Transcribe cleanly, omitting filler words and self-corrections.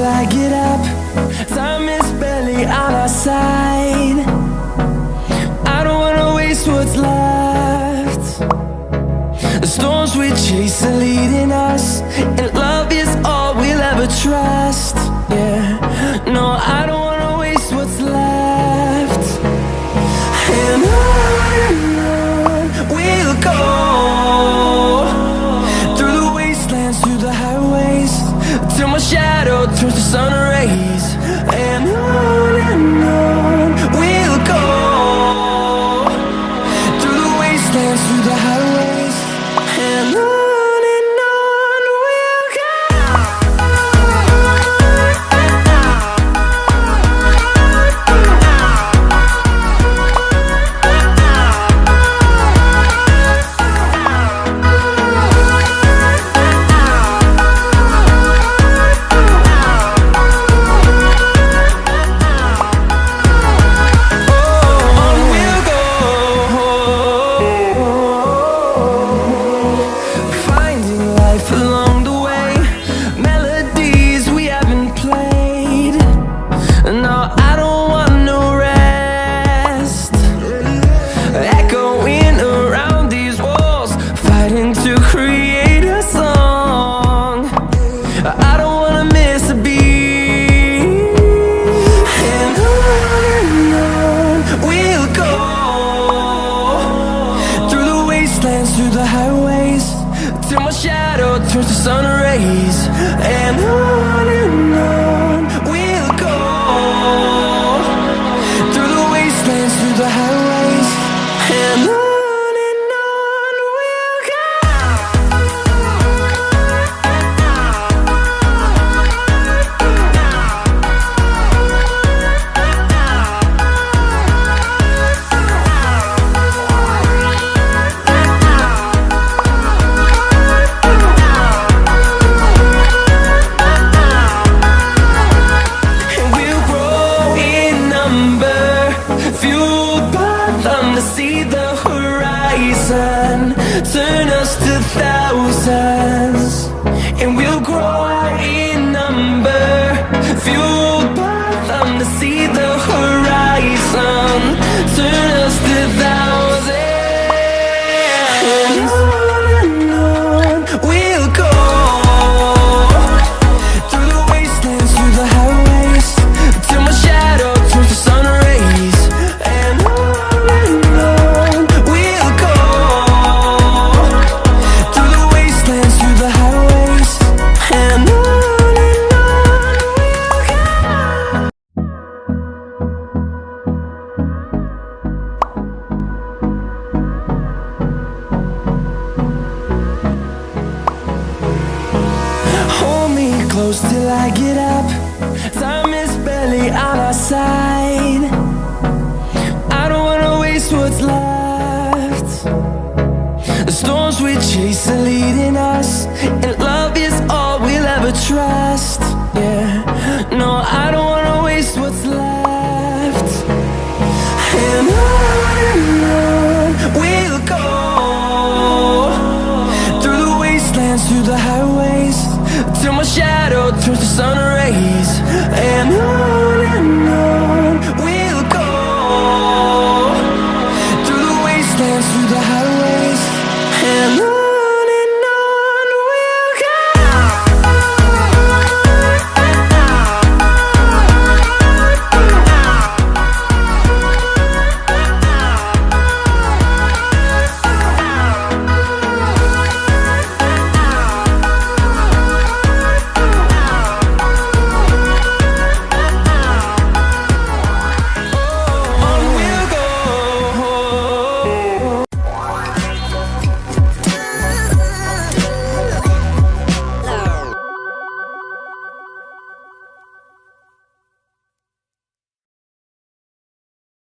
till I get up. Time is barely on our side. I don't wanna waste what's left. The storms we chase are leading us, and love is all we'll ever trust. Yeah, no, I don't wanna waste what's left. And on we'll go, through the wastelands, through the highways, till my shadow turns to sun rays. And on we'll go, through the wastelands, through the highways, and on we'll go. To create a song, I don't wanna miss a beat. And on we'll go, through the wastelands, through the highways, till my shadow turns to sun rays. And on we'll go, through the wastelands, through the highways, and on. See the horizon turn us to thousands, and we'll grow out in number, fueled by them to see the horizon turn us to thousands. And on we'll go, through the wastelands, through the highways, till my shadow turns to sun rays. And close till I get up. Time is barely on our side. I don't wanna waste what's left. The storms we chase are leading us, and love is all we'll ever trust. Yeah, no, I don't wanna waste what's left. And on we'll go, through the wastelands, through the highways, till my shadow turns to sun rays. And on